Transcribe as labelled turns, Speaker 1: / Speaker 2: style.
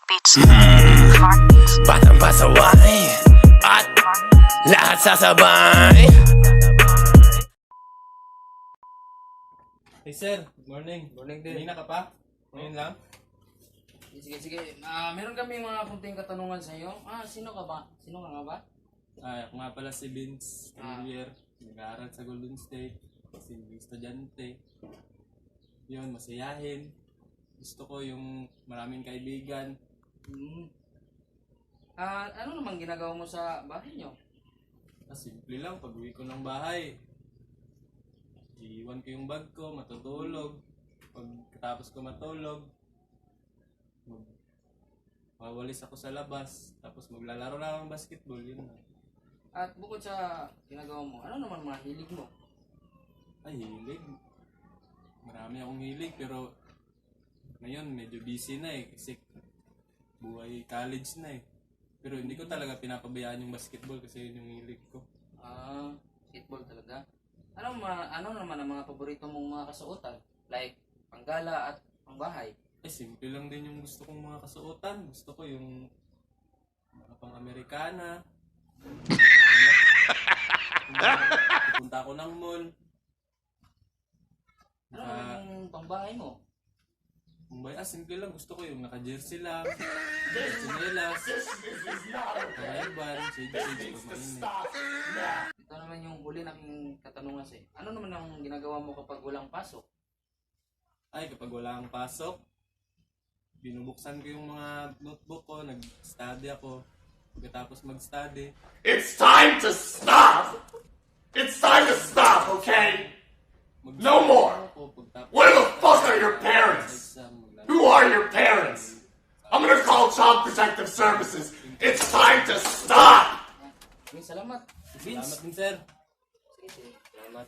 Speaker 1: Beats. Mark Beats.
Speaker 2: Batang pasaway at lahat sasabay.
Speaker 3: Hey sir, good morning.
Speaker 4: Morning din.
Speaker 3: Kanina ka pa? Ngayon lang?
Speaker 4: Sige. Meron kami mga kunting katanungan sa iyo. Sino ka ba? Sino ka nga ba?
Speaker 3: Ako nga pala si Vince Cavalier. Nag-aaral sa Golden State. Estudyante. Yun, masayahin. Gusto ko yung maraming kaibigan.
Speaker 4: Ano naman ginagawa mo sa bahay niyo?
Speaker 3: Simple lang, pag uwi ko ng bahay, iiwan ko yung bag ko, matutulog. Pagkatapos ko matulog, mawawalis ako sa labas. Tapos maglalaro lang ng basketball, yun na.
Speaker 4: At bukod sa ginagawa mo, ano naman mga hilig mo?
Speaker 3: Ay, hilig. Marami akong hilig, pero ngayon medyo busy na kasi buhay college na Pero hindi ko talaga pinapabayaan yung basketball kasi yun yung hilig ko.
Speaker 4: Basketball talaga. Ano naman ang mga paborito mong mga kasuotan? Like, panggala at pangbahay?
Speaker 3: Simple lang din yung gusto kong mga kasuotan. Gusto ko yung mga pang-Amerikana. Pupunta ako ng mall.
Speaker 4: Ano naman yung pangbahay mo?
Speaker 3: Simple lang. Gusto ko yung naka-jersey lang. Chinelas. Kakaiban. Shade pag mainit.
Speaker 4: Ito naman yung huli naking katanungan sa iyo. Ano naman ang ginagawa mo kapag walang pasok?
Speaker 3: Kapag wala kang pasok, binubuksan ko yung mga notebook ko, nag-study ako. Pagkatapos mag-study,
Speaker 2: It's time to stop! It's time to stop, okay? No more! Where the fuck are your parents? Who are your parents? I'm gonna call Child Protective Services. It's time to stop!
Speaker 4: Salamat.
Speaker 3: Salamat din, sir.
Speaker 4: Sige.
Speaker 3: Salamat.